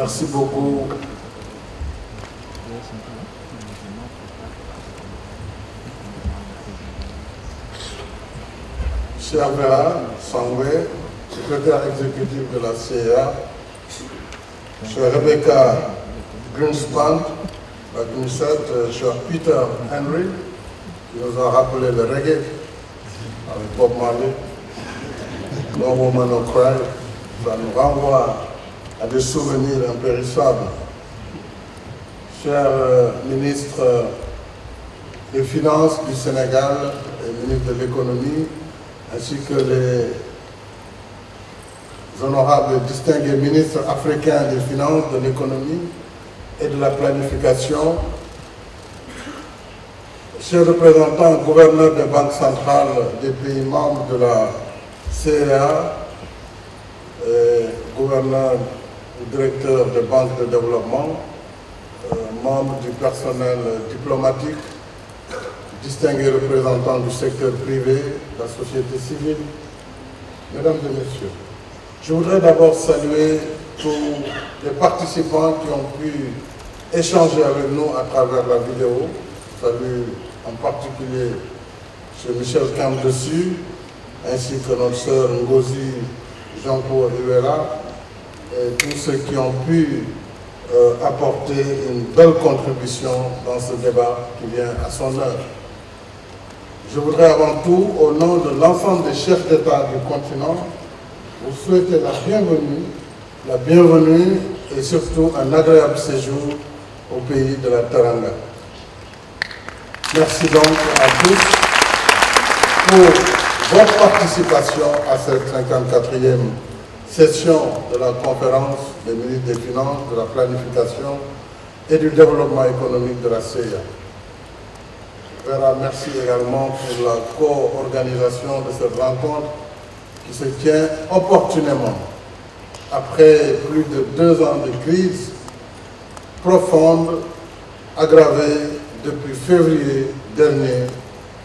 Merci beaucoup. Cher Vera Sangwe, secrétaire exécutif de la CIA, cher Rebecca Greenspan, la Grimsette, cher Peter Henry, qui nous a rappelé le reggae avec Bob Marley, No Woman No Cry, ça nous renvoie à des souvenirs impérissables. Cher ministre des Finances du Sénégal et ministre de l'Économie, ainsi que les honorables et distingués ministres africains des Finances, de l'Économie et de la Planification, chers représentants, gouverneurs des banques centrales des pays membres de la CEA, gouverneurs ou directeurs des banques de développement, membres du personnel diplomatique, distingués représentants du secteur privé, de la société civile, mesdames et messieurs, je voudrais d'abord saluer tous les participants qui ont pu échanger avec nous à travers la vidéo. Je salue en particulier M. Michel Camdessus, ainsi que notre sœur Ngozi Jean-Paul Rivera, et tous ceux qui ont pu apporter une belle contribution dans ce débat qui vient à son heure. Je voudrais avant tout, au nom de l'ensemble des chefs d'État du continent, vous souhaiter la bienvenue et surtout un agréable séjour au pays de la Teranga. Merci donc à tous pour votre participation à cette 54e session de la conférence des ministres des Finances, de la Planification et du Développement économique de la CIA. Merci également pour la co-organisation de cette rencontre qui se tient opportunément après plus de 2 ans de crise profonde aggravée depuis février dernier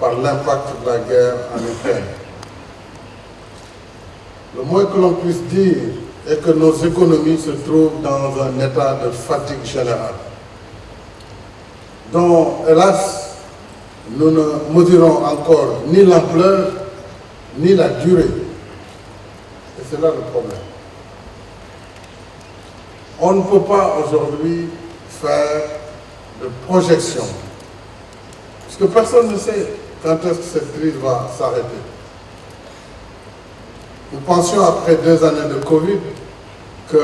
par l'impact de la guerre en Ukraine. Le moins que l'on puisse dire est que nos économies se trouvent dans un état de fatigue générale, dont, hélas, nous ne mesurons encore ni l'ampleur ni la durée. Et c'est là le problème. On ne peut pas aujourd'hui faire de projection, parce que personne ne sait quand est-ce que cette crise va s'arrêter. Nous pensions, après 2 années de Covid, que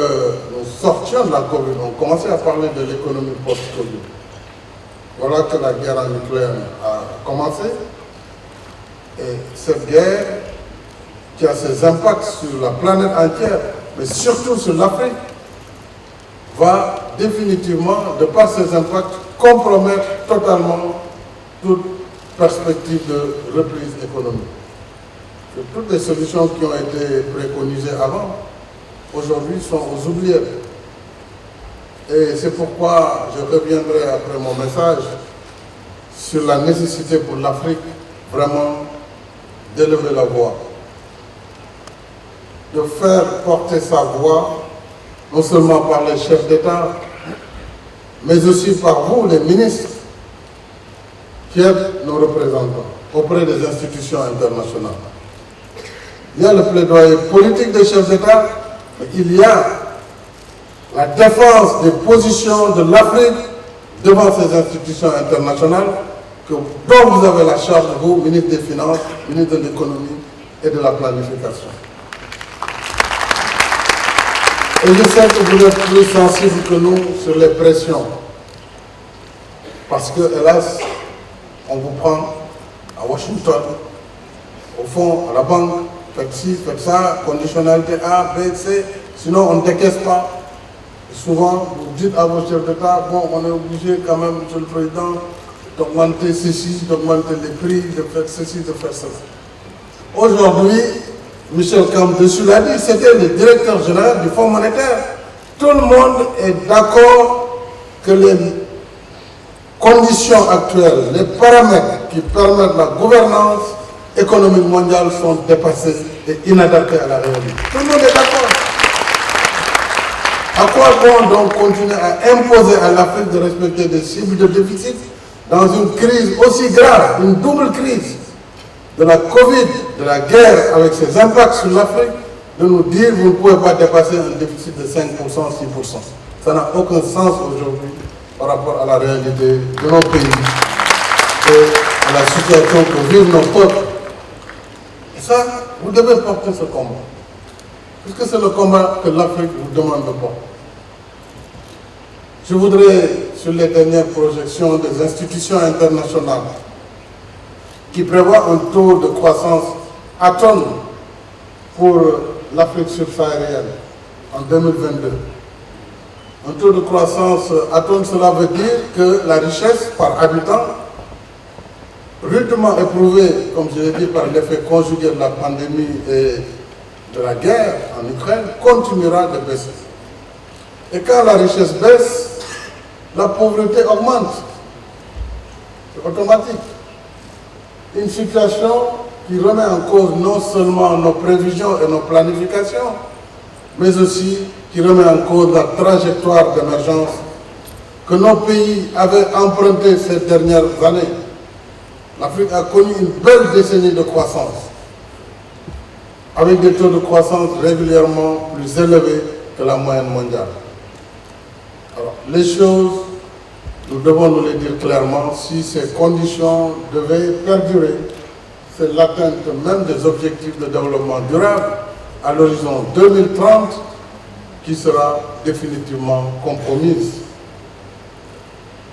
nous sortions de la Covid. On commençait à parler de l'économie post-Covid. Voilà que la guerre en Ukraine a commencé. Et cette guerre, qui a ses impacts sur la planète entière, mais surtout sur l'Afrique, va définitivement, de par ses impacts, compromettre totalement toute perspective de reprise économique. Que toutes les solutions qui ont été préconisées avant, aujourd'hui sont aux oubliettes. Et c'est pourquoi je reviendrai après mon message sur la nécessité pour l'Afrique vraiment d'élever la voix, de faire porter sa voix, non seulement par les chefs d'État, mais aussi par vous, les ministres, qui êtes nos représentants auprès des institutions internationales. Il y a le plaidoyer politique des chefs d'État, mais il y a la défense des positions de l'Afrique devant ces institutions internationales dont vous avez la charge, vous, ministre des Finances, ministre de l'Économie et de la Planification. Et je sais que vous êtes plus sensibles que nous sur les pressions. Parce que, hélas, on vous prend à Washington, au fond, à la banque, faites ci, faites ça, conditionnalité A, B, C, sinon on ne décaisse pas. Et souvent, vous dites à vos chefs d'État, bon, on est obligé quand même, Monsieur le Président, d'augmenter ceci, d'augmenter les prix, de faire ceci, de faire cela. Aujourd'hui, Michel Camdessus l'a dit, c'était le directeur général du Fonds monétaire. Tout le monde est d'accord que les conditions actuelles, les paramètres qui permettent la gouvernance économique mondiale sont dépassés et inadaptés à la réalité. Tout le monde est d'accord. À quoi bon donc continuer à imposer à l'Afrique de respecter des cibles de déficit dans une crise aussi grave, une double crise de la Covid, de la guerre avec ses impacts sur l'Afrique, de nous dire vous ne pouvez pas dépasser un déficit de 5%, 6%. Ça n'a aucun sens aujourd'hui par rapport à la réalité de nos pays et à la situation que vivent nos peuples. Et ça, vous devez porter ce combat. Puisque c'est le combat que l'Afrique vous demande de porter. Je voudrais, sur les dernières projections des institutions internationales, qui prévoient un taux de croissance atone pour l'Afrique subsaharienne en 2022. Un taux de croissance atone, cela veut dire que la richesse par habitant, rudement éprouvée, comme je l'ai dit, par l'effet conjugué de la pandémie et de la guerre en Ukraine, continuera de baisser. Et quand la richesse baisse, la pauvreté augmente. C'est automatique. Une situation qui remet en cause non seulement nos prévisions et nos planifications, mais aussi qui remet en cause la trajectoire d'émergence que nos pays avaient empruntée ces dernières années. L'Afrique a connu une belle décennie de croissance, avec des taux de croissance régulièrement plus élevés que la moyenne mondiale. Alors, les choses, nous devons nous les dire clairement, si ces conditions devaient perdurer, c'est l'atteinte même des objectifs de développement durable à l'horizon 2030 qui sera définitivement compromise.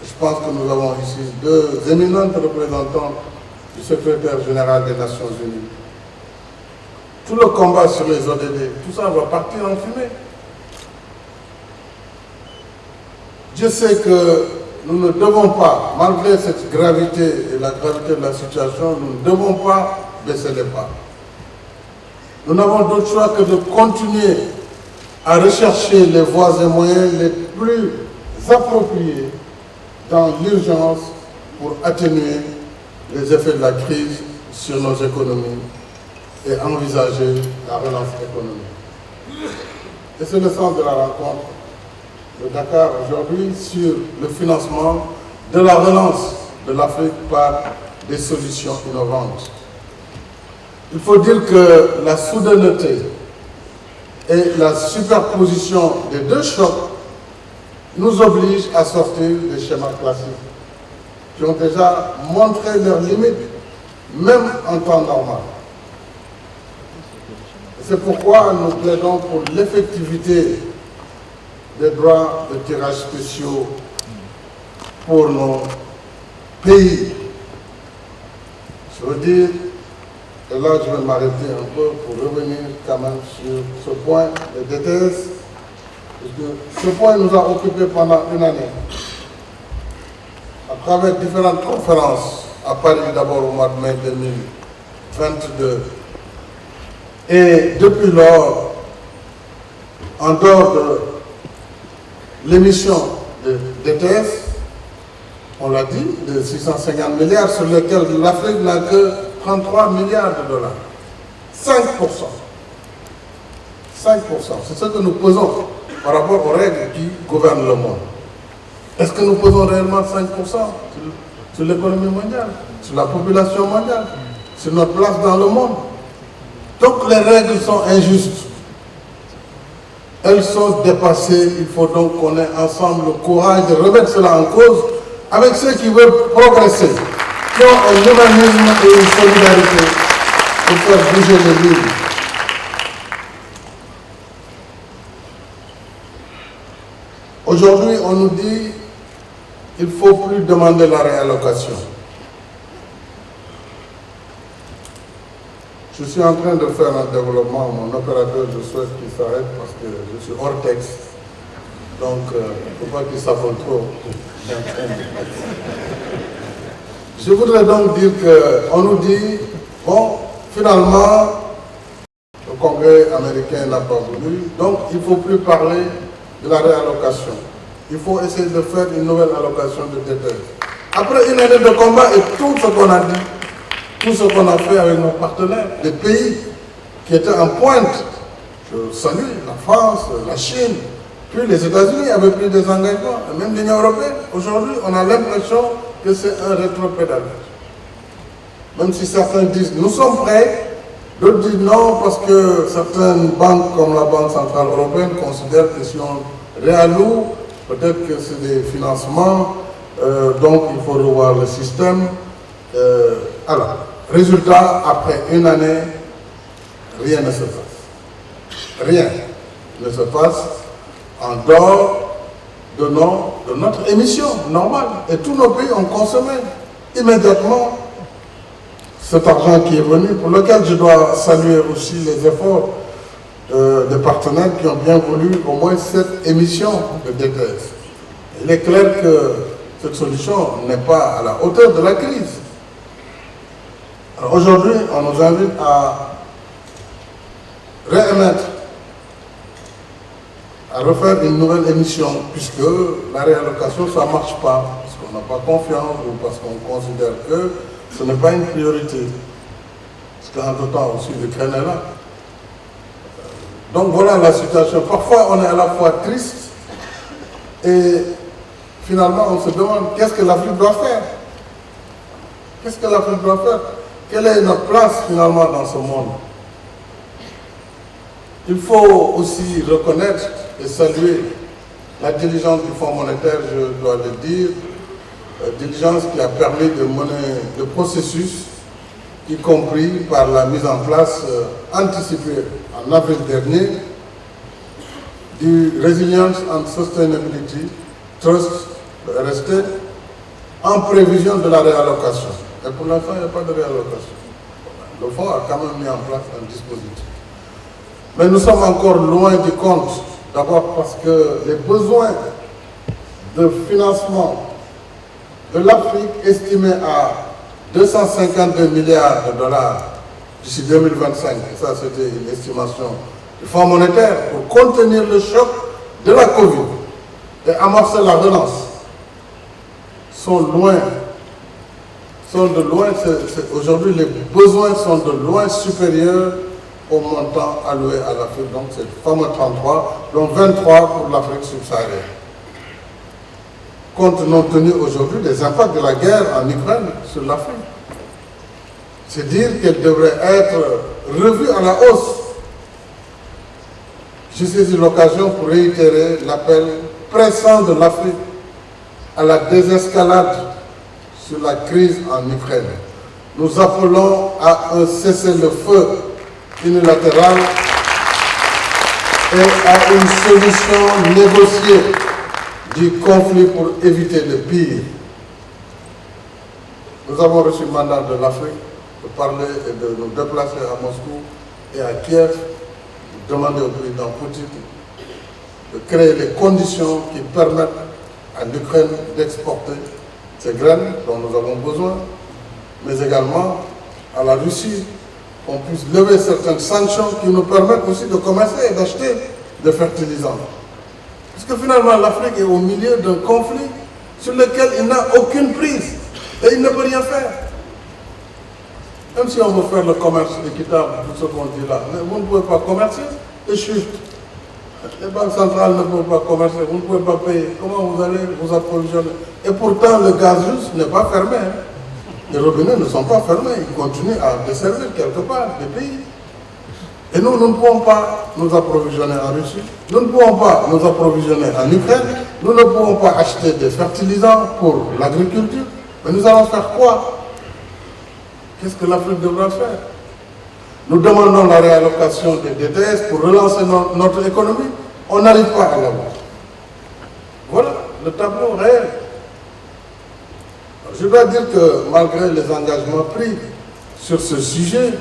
Je pense que nous avons ici deux éminentes représentants du secrétaire général des Nations Unies. Tout le combat sur les ODD, tout ça va partir en fumée. Je sais que nous ne devons pas, malgré cette gravité et la gravité de la situation, nous ne devons pas baisser les pas. Nous n'avons d'autre choix que de continuer à rechercher les voies et moyens les plus appropriés dans l'urgence pour atténuer les effets de la crise sur nos économies et envisager la relance économique. Et c'est le sens de la rencontre de Dakar aujourd'hui sur le financement de la relance de l'Afrique par des solutions innovantes. Il faut dire que la soudaineté et la superposition des deux chocs nous obligent à sortir des schémas classiques qui ont déjà montré leurs limites, même en temps normal. C'est pourquoi nous plaidons pour l'effectivité des droits de tirage spéciaux pour nos pays. Je veux dire, et là je vais m'arrêter un peu pour revenir quand même sur ce point des DTS, parce que ce point nous a occupé pendant une année, à travers différentes conférences, à Paris d'abord au mois de mai 2022. Et depuis lors, en dehors de l'émission de DTS, on l'a dit, de 650 milliards sur lesquels l'Afrique n'a que 33 milliards de dollars. 5%. 5%. C'est ce que nous pesons par rapport aux règles qui gouvernent le monde. Est-ce que nous pesons réellement 5% sur l'économie mondiale, sur la population mondiale, sur notre place dans le monde? Donc les règles sont injustes. Elles sont dépassées. Il faut donc qu'on ait ensemble le courage de remettre cela en cause avec ceux qui veulent progresser, qui ont un humanisme et une solidarité pour faire bouger les lignes. Aujourd'hui, on nous dit qu'il ne faut plus demander la réallocation. Je suis en train de faire un développement, mon opérateur, je souhaite qu'il s'arrête parce que je suis hors texte. Donc, il ne faut pas qu'il s'affronte trop. Je voudrais donc dire qu'on nous dit, bon, finalement, le Congrès américain n'a pas voulu, donc il ne faut plus parler de la réallocation. Il faut essayer de faire une nouvelle allocation de DTS. Après une année de combat et tout ce qu'on a dit, tout ce qu'on a fait avec nos partenaires, des pays qui étaient en pointe, je salue la France, la Chine, Puis les États-Unis avaient pris des engagements, et même l'Union européenne. Aujourd'hui, on a l'impression que c'est un rétropédalage. Même si certains disent nous sommes prêts, d'autres disent non parce que certaines banques comme la Banque Centrale Européenne considèrent que si on réalloue, peut-être que c'est des financements, donc il faut revoir le système. Alors, résultat, après une année, rien ne se passe. Rien ne se passe en dehors de notre émission normale. Et tous nos pays ont consommé immédiatement cet argent qui est venu, pour lequel je dois saluer aussi les efforts des partenaires qui ont bien voulu au moins cette émission de DTS. Il est clair que cette solution n'est pas à la hauteur de la crise. Alors aujourd'hui, on nous invite à réémettre, à refaire une nouvelle émission, puisque la réallocation, ça ne marche pas, parce qu'on n'a pas confiance ou parce qu'on considère que ce n'est pas une priorité. Parce qu'entre-temps aussi, l'Ukraine est là. Donc voilà la situation. Parfois, on est à la fois triste et finalement, on se demande qu'est-ce que l'Afrique doit faire. Qu'est-ce que l'Afrique doit faire? Quelle est notre place finalement dans ce monde? Il faut aussi reconnaître et saluer la diligence du Fonds monétaire, je dois le dire, diligence qui a permis de mener le processus, y compris par la mise en place anticipée en avril dernier du Resilience and Sustainability Trust, le RST, en prévision de la réallocation. Et pour l'instant, il n'y a pas de réallocation. Le fonds a quand même mis en place un dispositif. Mais nous sommes encore loin du compte, d'abord parce que les besoins de financement de l'Afrique estimés à 252 milliards de dollars d'ici 2025, et ça c'était une estimation du Fonds monétaire pour contenir le choc de la Covid et amorcer la relance, sont loin. Aujourd'hui, les besoins sont de loin supérieurs au montant alloué à l'Afrique. Donc c'est le fameux 33, dont 23 pour l'Afrique subsaharienne. Compte tenu aujourd'hui des impacts de la guerre en Ukraine sur l'Afrique. C'est dire qu'elle devrait être revue à la hausse. J'ai saisi l'occasion pour réitérer l'appel pressant de l'Afrique à la désescalade sur la crise en Ukraine. Nous appelons à un cessez-le-feu unilatéral et à une solution négociée du conflit pour éviter le pire. Nous avons reçu le mandat de l'Afrique de parler et de nous déplacer à Moscou et à Kiev, de demander au président Poutine de créer les conditions qui permettent à l'Ukraine d'exporter ces graines dont nous avons besoin, mais également à la Russie, qu'on puisse lever certaines sanctions qui nous permettent aussi de commercer et d'acheter des fertilisants. Parce que finalement, l'Afrique est au milieu d'un conflit sur lequel il n'a aucune prise et il ne peut rien faire. Même si on veut faire le commerce équitable, tout ce qu'on dit là, mais vous ne pouvez pas commercer et chute. Les banques centrales ne peuvent pas commercer, vous ne pouvez pas payer. Comment vous allez vous approvisionner? Et pourtant, le gaz russe n'est pas fermé. Les robinets ne sont pas fermés, ils continuent à desservir quelque part des pays. Et nous ne pouvons pas nous approvisionner en Russie, nous ne pouvons pas nous approvisionner en Ukraine, nous ne pouvons pas acheter des fertilisants pour l'agriculture. Mais nous allons faire quoi? Qu'est-ce que l'Afrique devra faire? Nous demandons la réallocation des DTS pour relancer notre économie. On n'arrive pas à l'avoir. Voilà le tableau réel. Je dois dire que malgré les engagements pris sur ce sujet,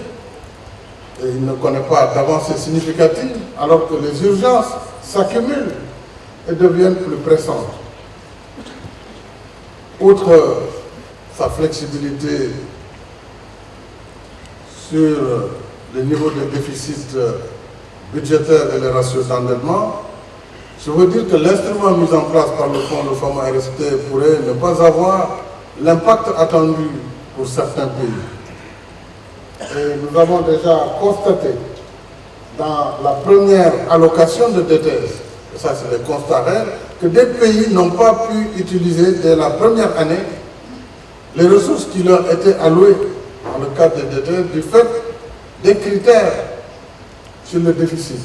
et il ne connaît pas d'avancée significative, alors que les urgences s'accumulent et deviennent plus pressantes. Outre sa flexibilité sur le niveau de déficit budgétaire et les ratios d'endettement, je veux dire que l'instrument mis en place par le fonds de format RST pourrait ne pas avoir l'impact attendu pour certains pays. Et nous avons déjà constaté dans la première allocation de DTS et ça c'est le constat réel, que des pays n'ont pas pu utiliser dès la première année les ressources qui leur étaient allouées dans le cadre des DTR du fait des critères sur le déficit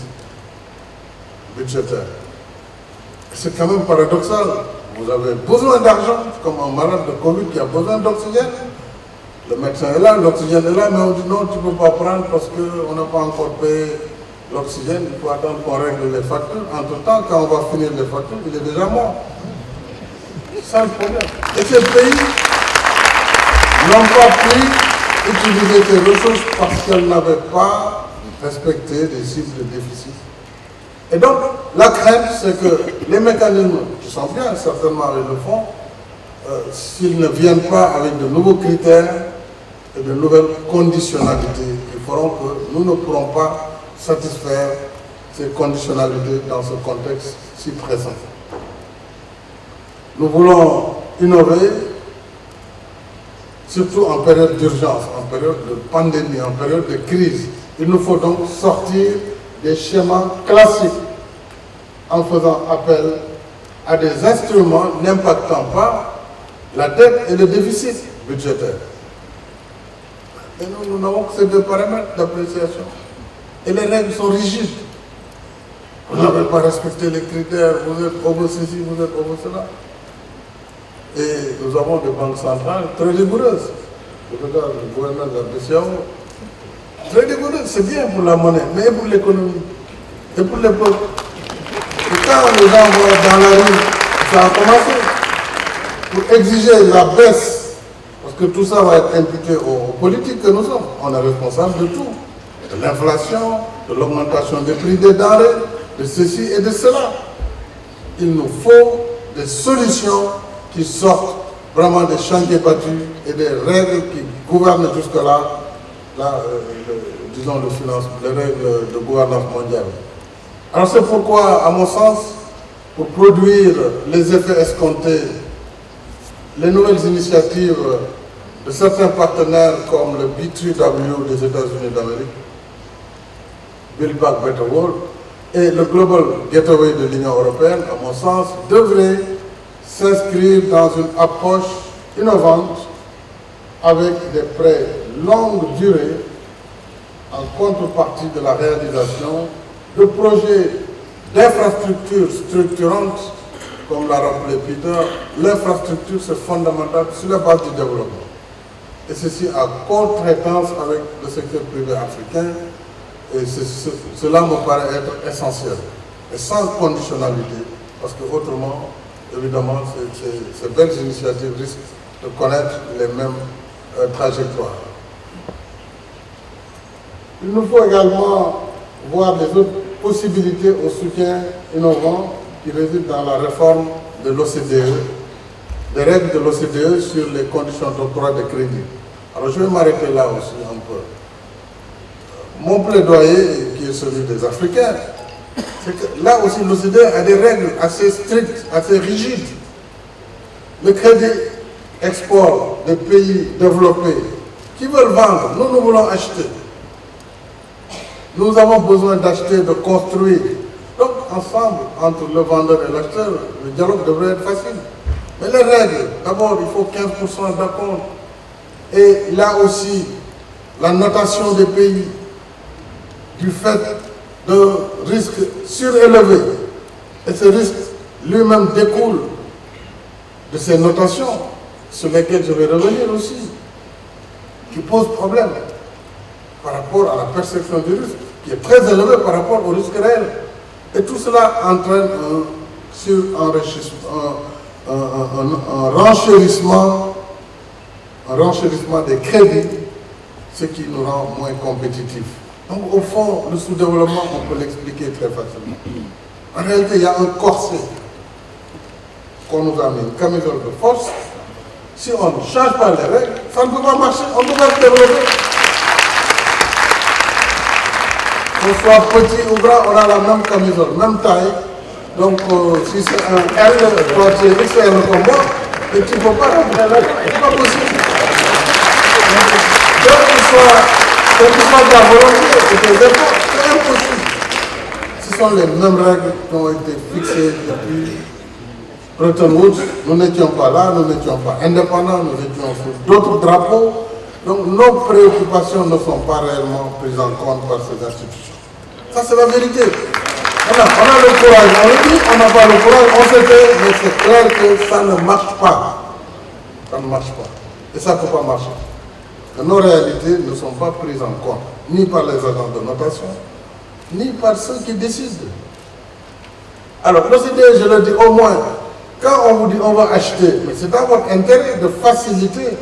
budgétaire. C'est quand même paradoxal. Vous avez besoin d'argent, comme un malade de Covid qui a besoin d'oxygène. Le médecin est là, l'oxygène est là, mais on dit non, tu ne peux pas prendre parce qu'on n'a pas encore payé l'oxygène, il faut attendre qu'on règle les factures. Entre-temps, quand on va finir les factures, il est déjà mort. C'est ça le problème. Et ces pays n'ont pas pu utiliser ces ressources parce qu'elles n'avaient pas respecté des cibles de déficit. Et donc, la crainte, c'est que les mécanismes, qui sont bien certainement avec le fonds, s'ils ne viennent pas avec de nouveaux critères et de nouvelles conditionnalités, ils feront que nous ne pourrons pas satisfaire ces conditionnalités dans ce contexte si présent. Nous voulons innover, surtout en période d'urgence, en période de pandémie, en période de crise. Il nous faut donc sortir des schémas classiques en faisant appel à des instruments n'impactant pas la dette et le déficit budgétaire. Et nous n'avons que ces deux paramètres d'appréciation. Et les règles sont rigides. Vous n'avez pas respecté les critères, vous êtes over ceci, vous êtes over cela. Et nous avons des banques centrales très rigoureuses. Je regarde le gouvernement de la BCEAO. Très rigoureuses, c'est bien pour la monnaie, mais pour l'économie, et pour les peuples. Et quand les gens vont dans la rue, ça a commencé pour exiger la baisse, parce que tout ça va être imputé aux politiques que nous sommes. On est responsable de tout, de l'inflation, de l'augmentation des prix des denrées, de ceci et de cela. Il nous faut des solutions qui sortent vraiment des chantiers battus et des règles qui gouvernent jusque-là, disons les règles de gouvernance mondiale. Alors c'est pourquoi, à mon sens, pour produire les effets escomptés, les nouvelles initiatives de certains partenaires comme le B3W des États-Unis d'Amérique, Build Back Better World, et le Global Gateway de l'Union européenne, à mon sens, devraient s'inscrire dans une approche innovante avec des prêts longue durée en contrepartie de la réalisation de projets d'infrastructures structurantes, comme l'a rappelé Peter. L'infrastructure, c'est fondamental sur la base du développement. Et ceci à co-traitance avec le secteur privé africain, et cela me paraît être essentiel, et sans conditionnalité, parce que autrement, évidemment, ces belles initiatives risquent de connaître les mêmes trajectoires. Il nous faut également voir les autres possibilités au soutien innovant qui résident dans la réforme de l'OCDE, des règles de l'OCDE sur les conditions d'octroi de crédit. Alors je vais m'arrêter là aussi un peu. Mon plaidoyer, qui est celui des Africains, c'est que là aussi l'OCDE a des règles assez strictes, assez rigides. Le crédit export des pays développés qui veulent vendre, nous voulons acheter. Nous avons besoin d'acheter, de construire. Donc, ensemble, entre le vendeur et l'acheteur, le dialogue devrait être facile. Mais les règles, d'abord, il faut 15% d'accord. Et là aussi, la notation des pays, du fait de risques surélevés. Et ce risque lui-même découle de ces notations, sur lesquelles je vais revenir aussi, qui posent problème par rapport à la perception du risque, qui est très élevée par rapport au risque réel. Et tout cela entraîne un renchérissement des crédits, ce qui nous rend moins compétitifs. Donc au fond, le sous-développement, on peut l'expliquer très facilement. En réalité, il y a un corset qu'on nous a mis, une camisole de force. Si on ne change pas les règles, ça ne peut pas marcher, on ne peut pas se développer. Qu'on soit petit ou grand, on a la même camisole, même taille. Donc si c'est un L, toi tu es XL comme moi, et tu ne peux pas rentrer là, c'est pas possible. Donc que ce soit de la volonté et des efforts, c'est impossible. Ce sont les mêmes règles qui ont été fixées depuis Bretton Woods. Nous n'étions pas là, nous n'étions pas indépendants, nous étions sous d'autres drapeaux. Donc nos préoccupations ne sont pas réellement prises en compte par ces institutions. Ça, c'est la vérité. On a le courage, on le dit, on n'a pas le courage, on se tait, mais c'est clair que ça ne marche pas. Ça ne marche pas. Et ça ne peut pas marcher. Que nos réalités ne sont pas prises en compte, ni par les agents de notation, ni par ceux qui décident. Alors, l'OCDE, je le dis au moins, quand on vous dit on va acheter, mais c'est dans votre intérêt de faciliter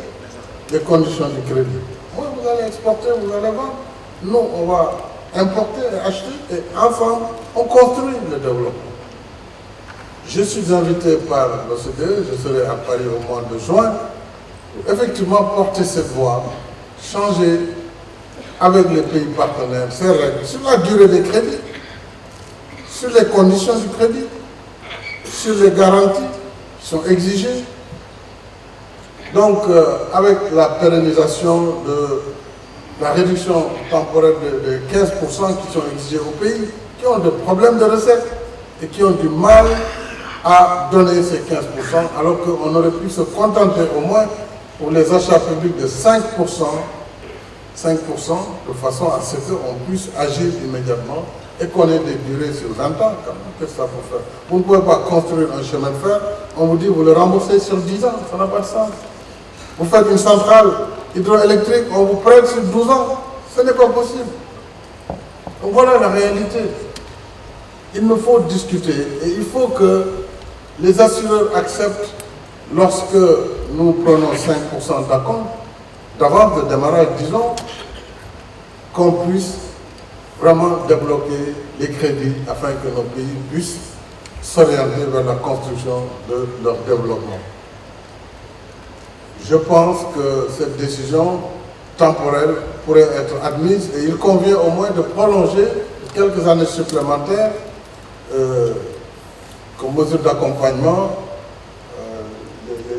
les conditions du crédit. Moi, vous allez exporter, vous allez vendre. Nous, on va importer et acheter, et ensemble, on construit le développement. Je suis invité par l'OCDE, je serai à Paris au mois de juin, pour effectivement porter cette voie, changer avec les pays partenaires ces règles sur la durée des crédits, sur les conditions du crédit, sur les garanties qui sont exigées. Donc, avec la pérennisation de la réduction temporaire de 15% qui sont exigés aux pays qui ont des problèmes de recettes et qui ont du mal à donner ces 15%, alors qu'on aurait pu se contenter au moins pour les achats publics de 5%, de façon à ce qu'on puisse agir immédiatement et qu'on ait des durées sur 20 ans. Qu'est-ce que ça faut faire? Vous ne pouvez pas construire un chemin de fer, on vous dit vous le remboursez sur 10 ans, ça n'a pas de sens. Vous faites une centrale hydroélectrique, on vous prête sur 12 ans, ce n'est pas possible. Donc voilà la réalité. Il nous faut discuter et il faut que les assureurs acceptent, lorsque nous prenons 5% d'acompte, d'avance de démarrage, disons, qu'on puisse vraiment débloquer les crédits afin que nos pays puissent s'orienter vers la construction de leur développement. Je pense que cette décision temporelle pourrait être admise et il convient au moins de prolonger quelques années supplémentaires comme mesure d'accompagnement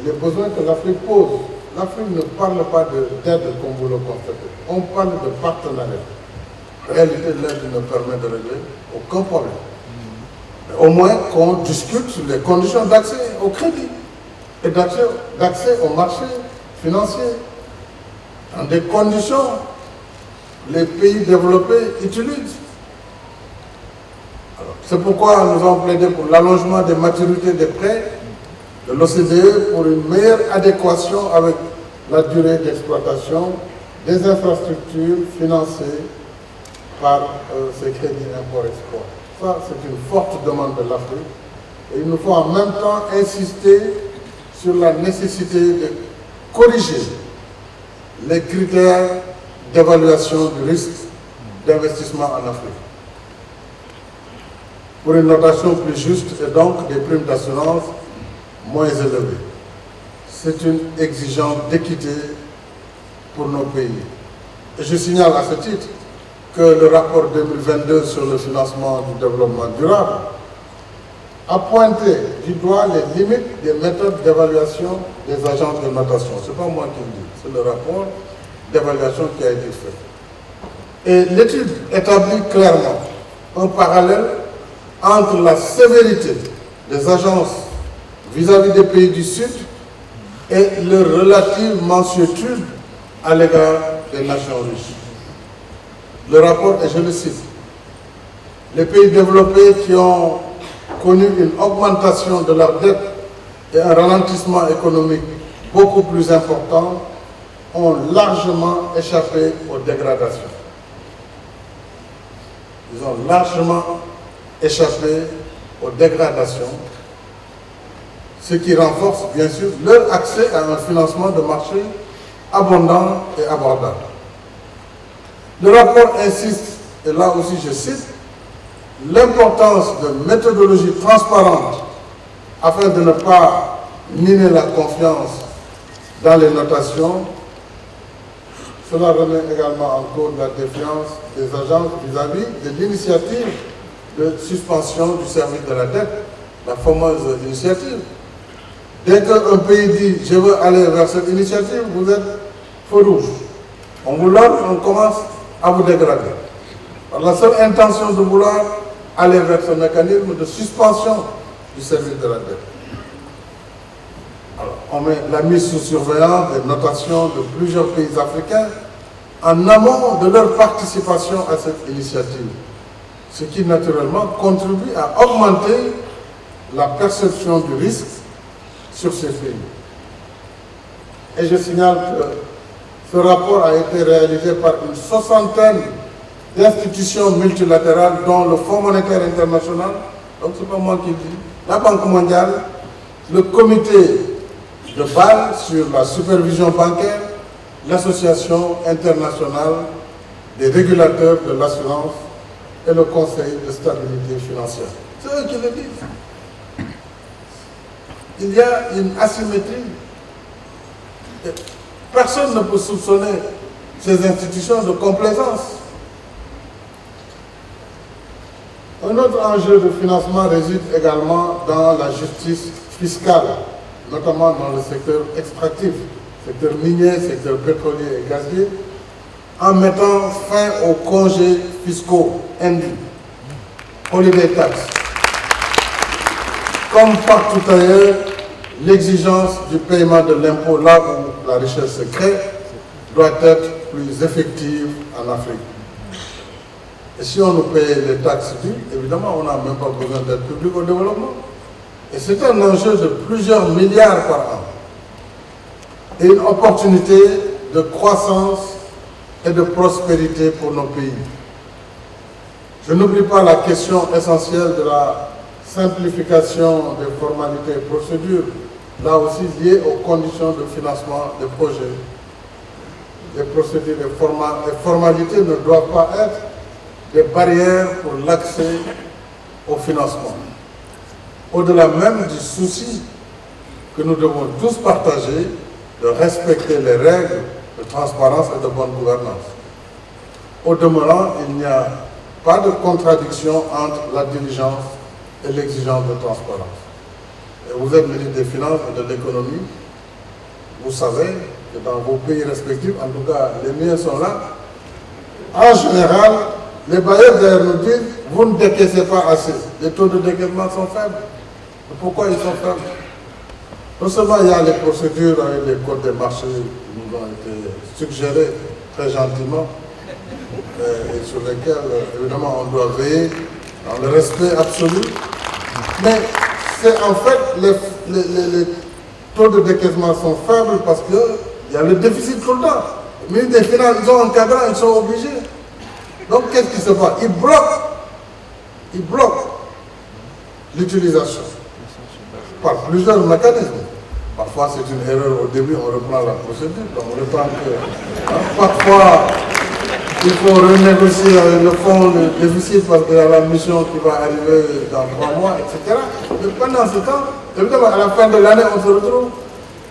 les besoins que l'Afrique pose. L'Afrique ne parle pas d'aide comme vous le constatez, on parle de partenariat. En réalité, l'aide ne permet de régler aucun problème. Mais au moins qu'on discute sur les conditions d'accès au crédit et d'accès au marché financier. Dans des conditions les pays développés utilisent. C'est pourquoi nous avons plaidé pour l'allongement des maturités des prêts de l'OCDE pour une meilleure adéquation avec la durée d'exploitation des infrastructures financées par ces crédits import-export. Ça, c'est une forte demande de l'Afrique. Et il nous faut en même temps insister sur la nécessité de corriger les critères d'évaluation du risque d'investissement en Afrique pour une notation plus juste et donc des primes d'assurance moins élevées. C'est une exigence d'équité pour nos pays. Et je signale à ce titre que le rapport 2022 sur le financement du développement durable a pointé du doigt les limites des méthodes d'évaluation des agences de notation. Ce n'est pas moi qui le dis, c'est le rapport d'évaluation qui a été fait. Et l'étude établit clairement un parallèle entre la sévérité des agences vis-à-vis des pays du Sud et leur relative mansuétude à l'égard des nations riches. Le rapport, et je le cite, les pays développés qui ont connu une augmentation de leur dette et un ralentissement économique beaucoup plus important ont largement échappé aux dégradations. Ils ont largement échappé aux dégradations, ce qui renforce bien sûr leur accès à un financement de marché abondant et abordable. Le rapport insiste, et là aussi je cite, l'importance de méthodologies transparentes afin de ne pas miner la confiance dans les notations. Cela remet également en cause la défiance des agences vis-à-vis de l'initiative de suspension du service de la dette, la fameuse initiative. Dès qu'un pays dit « je veux aller vers cette initiative », vous êtes feu rouge. On vous lance, on commence à vous dégrader. Par la seule intention de vouloir aller vers ce mécanisme de suspension du service de la dette. Alors, on met la mise sous surveillance des notations de plusieurs pays africains en amont de leur participation à cette initiative, ce qui naturellement contribue à augmenter la perception du risque sur ces pays. Et je signale que ce rapport a été réalisé par une soixantaine d'institutions multilatérales, dont le Fonds monétaire international, donc ce n'est pas moi qui le dis, la Banque mondiale, le comité de Bâle sur la supervision bancaire, l'Association internationale des régulateurs de l'assurance et le Conseil de stabilité financière. C'est eux qui le disent. Il y a une asymétrie. Personne ne peut soupçonner ces institutions de complaisance. Un autre enjeu de financement réside également dans la justice fiscale, notamment dans le secteur extractif, secteur minier, secteur pétrolier et gazier, en mettant fin aux congés fiscaux induits, holiday tax. Comme partout ailleurs, l'exigence du paiement de l'impôt là où la richesse se crée doit être plus effective en Afrique. Et si on nous paye les taxes dues, évidemment, on n'a même pas besoin d'aide publique au développement. Et c'est un enjeu de plusieurs milliards par an. Et une opportunité de croissance et de prospérité pour nos pays. Je n'oublie pas la question essentielle de la simplification des formalités et procédures, là aussi liées aux conditions de financement des projets. Les procédures, les formalités ne doivent pas être des barrières pour l'accès au financement. Au-delà même du souci que nous devons tous partager de respecter les règles de transparence et de bonne gouvernance. Au demeurant, il n'y a pas de contradiction entre la diligence et l'exigence de transparence. Et vous êtes ministre des Finances et de l'Économie, vous savez que dans vos pays respectifs, en tout cas les miens sont là, en général, les bailleurs d'ailleurs nous disent, vous ne décaissez pas assez. Les taux de décaissement sont faibles. Et pourquoi ils sont faibles? Non seulement il y a les procédures avec les codes des marchés qui nous ont été suggérées très gentiment, et sur lesquelles, évidemment, on doit veiller dans le respect absolu. Mais c'est en fait, les taux de décaissement sont faibles parce qu'il y a le déficit tout le temps. Les ministres des Finances, ils ont un cadran, ils sont obligés. Donc qu'est-ce qui se passe? Ils bloquent l'utilisation par plusieurs mécanismes. Parfois c'est une erreur au début, on reprend la procédure, donc on reprend que parfois il faut renégocier avec le fonds le déficit parce qu'il y a la mission qui va arriver dans 3 mois, etc. Mais pendant ce temps, évidemment à la fin de l'année, on se retrouve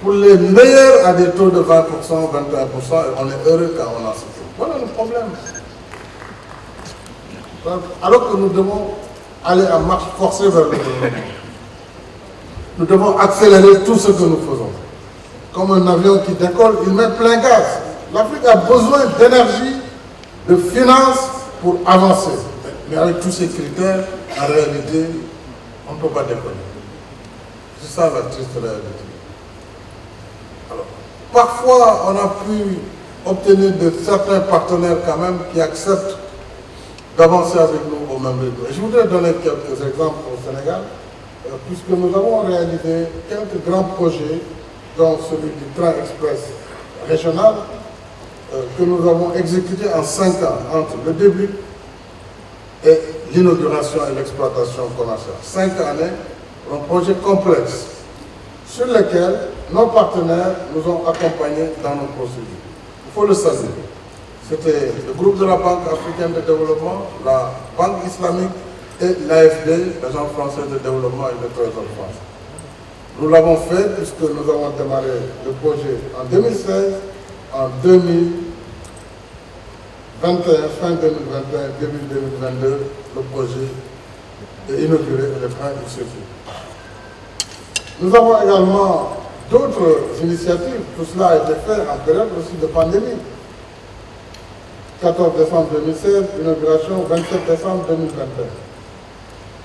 pour les meilleurs à des taux de 20%, 21%, et on est heureux quand on a ce taux. Voilà le problème. Alors que nous devons aller en marche forcée vers le développement. Nous devons accélérer tout ce que nous faisons. Comme un avion qui décolle, il met plein gaz. L'Afrique a besoin d'énergie, de finances pour avancer. Mais avec tous ces critères, en réalité, on ne peut pas décoller. C'est ça la triste réalité. Alors, parfois, on a pu obtenir de certains partenaires quand même qui acceptent d'avancer avec nous au même rythme. Et je voudrais donner quelques exemples au Sénégal, puisque nous avons réalisé quelques grands projets, dont celui du train express régional, que nous avons exécuté en 5 ans, entre le début et l'inauguration et l'exploitation commerciale. 5 années, un projet complexe, sur lequel nos partenaires nous ont accompagnés dans nos procédures. Il faut le saluer. C'était le groupe de la Banque africaine de développement, la Banque islamique et l'AFD, l'Agence française de développement et de trésor français. Nous l'avons fait puisque nous avons démarré le projet en 2016, en 2021, fin 2021, début 2022, le projet est inauguré et le train est circulé. Nous avons également d'autres initiatives. Tout cela a été fait en période aussi de pandémie. 14 décembre 2016, inauguration 27 décembre 2021.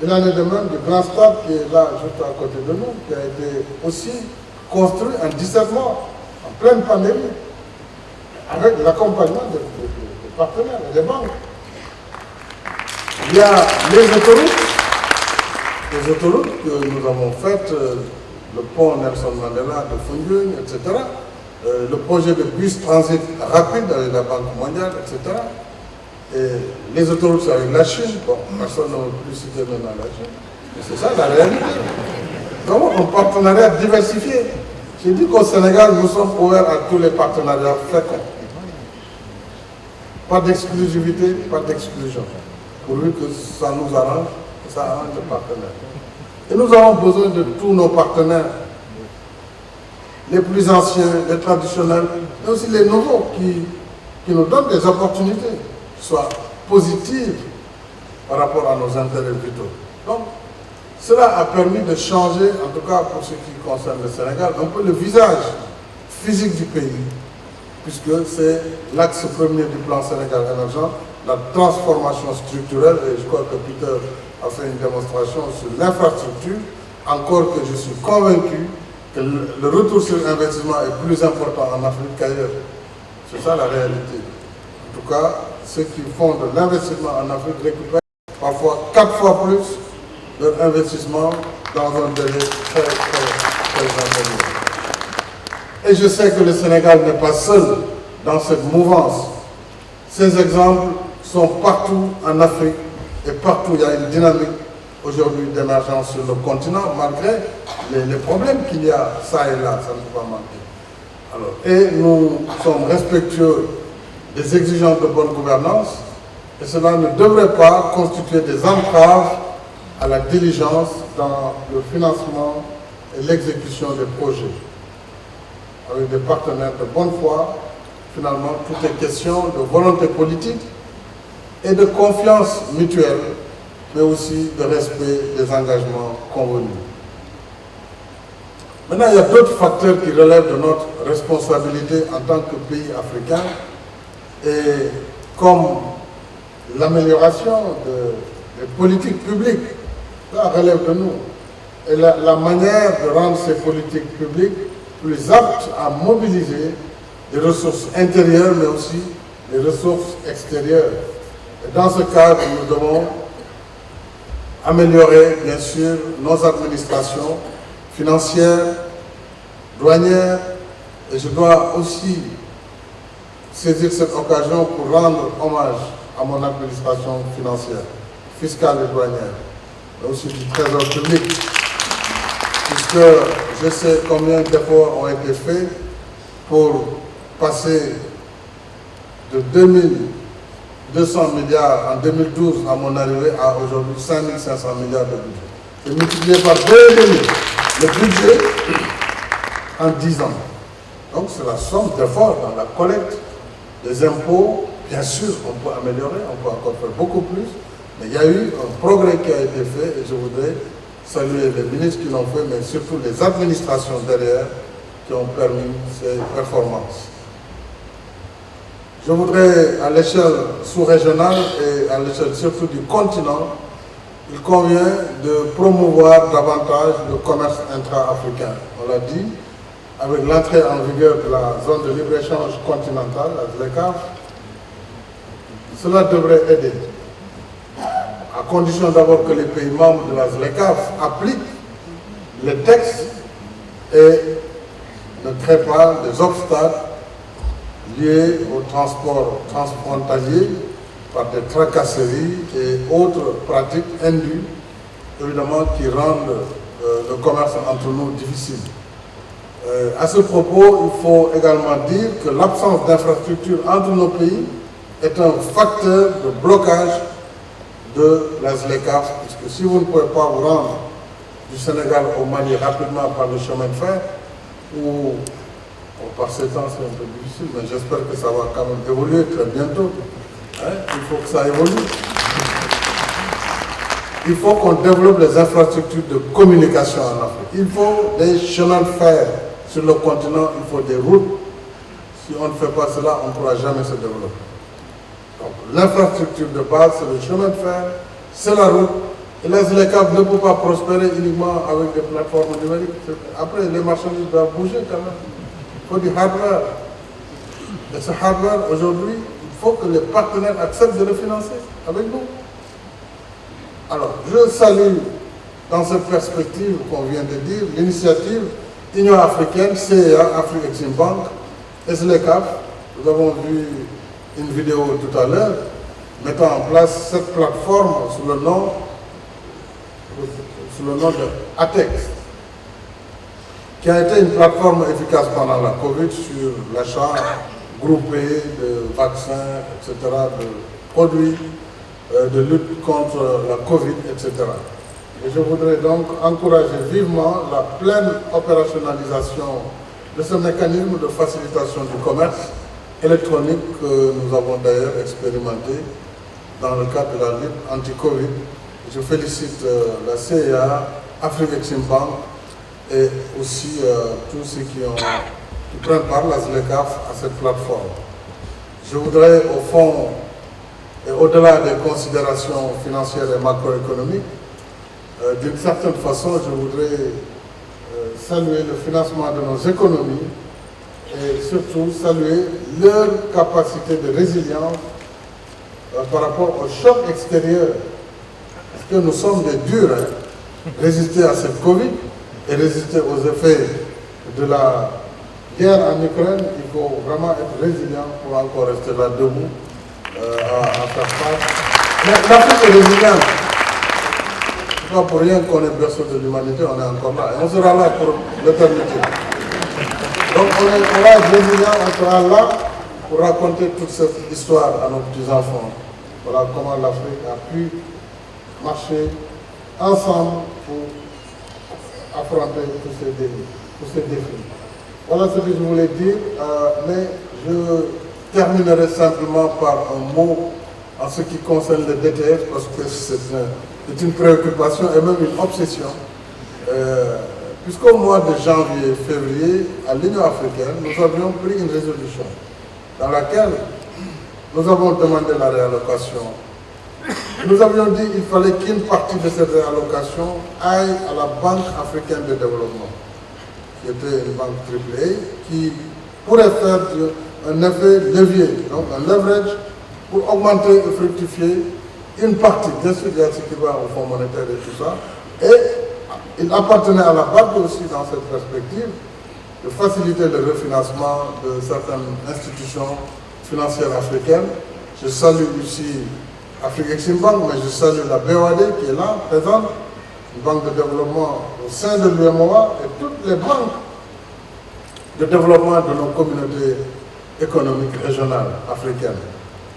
Il en est de même du grand stade qui est là, juste à côté de nous, qui a été aussi construit en 17 mois, en pleine pandémie, avec l'accompagnement des partenaires et des banques. Il y a les autoroutes que nous avons faites, le pont Nelson Mandela de Foundiougne, etc. Le projet de bus transit rapide avec la Banque mondiale, etc. Et les autoroutes avec la Chine, bon, personne ne veut plus citer maintenant la Chine, mais c'est ça la réalité. Donc un partenariat diversifié. J'ai dit qu'au Sénégal, nous sommes ouverts à tous les partenariats féconds. Pas d'exclusivité, pas d'exclusion. Pourvu que ça nous arrange, que ça arrange les partenaires. Et nous avons besoin de tous nos partenaires, les plus anciens, les traditionnels, mais aussi les nouveaux qui nous donnent des opportunités, qui soient positives par rapport à nos intérêts vitaux. Donc, cela a permis de changer, en tout cas pour ce qui concerne le Sénégal, un peu le visage physique du pays, puisque c'est l'axe premier du plan Sénégal émergent, la transformation structurelle, et je crois que Peter a fait une démonstration sur l'infrastructure, encore que je suis convaincu que le retour sur investissement est plus important en Afrique qu'ailleurs. C'est ça la réalité. En tout cas, ceux qui font de l'investissement en Afrique récupèrent parfois 4 fois plus leur investissement dans un délai très intéressant. Et je sais que le Sénégal n'est pas seul dans cette mouvance. Ces exemples sont partout en Afrique et partout il y a une dynamique aujourd'hui d'émergence sur le continent, malgré les problèmes qu'il y a ça et là, ça ne peut pas manquer. Alors, et nous sommes respectueux des exigences de bonne gouvernance, et cela ne devrait pas constituer des entraves à la diligence dans le financement et l'exécution des projets. Avec des partenaires de bonne foi, finalement, tout est question de volonté politique et de confiance mutuelle, mais aussi de respect des engagements convenus. Maintenant, il y a d'autres facteurs qui relèvent de notre responsabilité en tant que pays africain, et comme l'amélioration des politiques publiques, ça relève de nous. Et la manière de rendre ces politiques publiques plus aptes à mobiliser des ressources intérieures, mais aussi des ressources extérieures. Et dans ce cadre, nous devons améliorer, bien sûr, nos administrations financières, douanières, et je dois aussi saisir cette occasion pour rendre hommage à mon administration financière, fiscale et douanière, mais aussi du trésor public, puisque je sais combien d'efforts ont été faits pour passer de 2200 milliards en 2012 à mon arrivée à aujourd'hui 5500 milliards de budget. C'est multiplié par 2,5 le budget en 10 ans. Donc c'est la somme d'efforts dans la collecte des impôts. Bien sûr, on peut améliorer, on peut encore faire beaucoup plus, mais il y a eu un progrès qui a été fait et je voudrais saluer les ministres qui l'ont fait, mais surtout les administrations derrière qui ont permis ces performances. Je voudrais, à l'échelle sous-régionale et à l'échelle surtout du continent, il convient de promouvoir davantage le commerce intra-africain. On l'a dit, avec l'entrée en vigueur de la zone de libre-échange continentale, la ZLECAf, cela devrait aider, à condition d'abord que les pays membres de la ZLECAf appliquent les textes et ne créent pas des obstacles liés au transport transfrontalier par des tracasseries et autres pratiques indues, évidemment, qui rendent le commerce entre nous difficile. À ce propos, il faut également dire que l'absence d'infrastructures entre nos pays est un facteur de blocage de la ZLECAf, puisque si vous ne pouvez pas vous rendre du Sénégal au Mali rapidement par le chemin de fer, ou par ces temps c'est un peu difficile, mais j'espère que ça va quand même évoluer très bientôt. Il faut que ça évolue. Il faut qu'on développe les infrastructures de communication en Afrique. Il faut des chemins de fer sur le continent, il faut des routes. Si on ne fait pas cela, on ne pourra jamais se développer. Donc l'infrastructure de base, c'est le chemin de fer, c'est la route, Et la ZLECAf ne peut pas prospérer uniquement avec des plateformes numériques. Après, les marchandises doivent bouger quand même. Il faut du hardware. Et ce hardware, aujourd'hui, il faut que les partenaires acceptent de le financer avec nous. Alors, je salue, dans cette perspective qu'on vient de dire, l'initiative Union africaine, CEA, Afrique Exim Bank, et ZLECAf. Nous avons vu une vidéo tout à l'heure mettant en place cette plateforme sous le nom de ATEX, qui a été une plateforme efficace pendant la Covid sur l'achat groupé de vaccins, etc., de produits de lutte contre la Covid, etc. Et je voudrais donc encourager vivement la pleine opérationnalisation de ce mécanisme de facilitation du commerce électronique que nous avons d'ailleurs expérimenté dans le cadre de la lutte anti-Covid. Je félicite la CEA, Afrique Exim Bank et aussi tous ceux qui prennent part, la ZLECAf, à cette plateforme. Je voudrais, au fond, et au-delà des considérations financières et macroéconomiques, d'une certaine façon, je voudrais saluer le financement de nos économies et surtout saluer leur capacité de résilience par rapport au choc extérieur. Parce que nous sommes des durs, résister à cette Covid et résister aux effets de la guerre en Ukraine, il faut vraiment être résilient pour encore rester là debout à faire face. Mais l'Afrique est résiliente. Ce n'est pas pour rien qu'on est berceau de l'humanité, on est encore là. Et on sera là pour l'éternité. Donc on va être résilient, on sera là pour raconter toute cette histoire à nos petits-enfants. Voilà comment l'Afrique a pu marcher ensemble pour affronter tous ces défis. Voilà ce que je voulais dire, mais je terminerai simplement par un mot en ce qui concerne le DTF, parce que c'est une préoccupation et même une obsession. Puisqu'au mois de janvier, février, à l'Union africaine, nous avions pris une résolution dans laquelle nous avons demandé la réallocation. Nous avions dit qu'il fallait qu'une partie de cette réallocation aille à la Banque africaine de développement, qui était une banque AAA, qui pourrait faire un effet levier, donc un leverage, pour augmenter et fructifier une partie. Bien sûr, il y a ce qui va au Fonds monétaire et tout ça. Et il appartenait à la BAD aussi, dans cette perspective, de faciliter le refinancement de certaines institutions financières africaines. Je salue ici Afrique Exim Bank, mais je salue la BOAD qui est là, présente, une banque de développement au sein de l'UMOA et toutes les banques de développement de nos communautés économiques régionales africaines.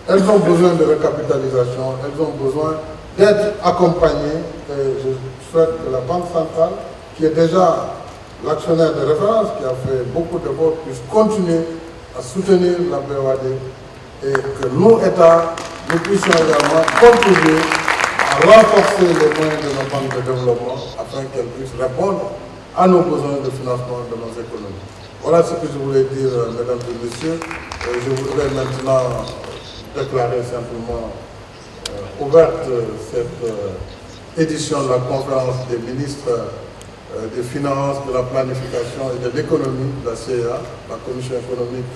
Elles ont besoin de recapitalisation, elles ont besoin d'être accompagnées. Et je souhaite que la Banque centrale, qui est déjà l'actionnaire de référence, qui a fait beaucoup d'efforts, puisse continuer à soutenir la BOAD et que nous, États, nous puissions également contribuer à renforcer les moyens de nos banques de développement afin qu'elles puissent répondre à nos besoins de financement de nos économies. Voilà ce que je voulais dire, mesdames et messieurs. Je voudrais maintenant déclarer simplement ouverte cette édition de la conférence des ministres des Finances, de la Planification et de l'Économie, de la CEA, la Commission économique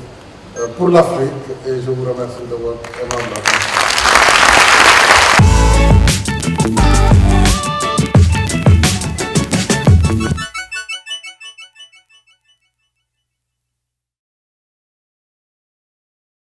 pour l'Afrique, et je vous remercie de votre aimable attention.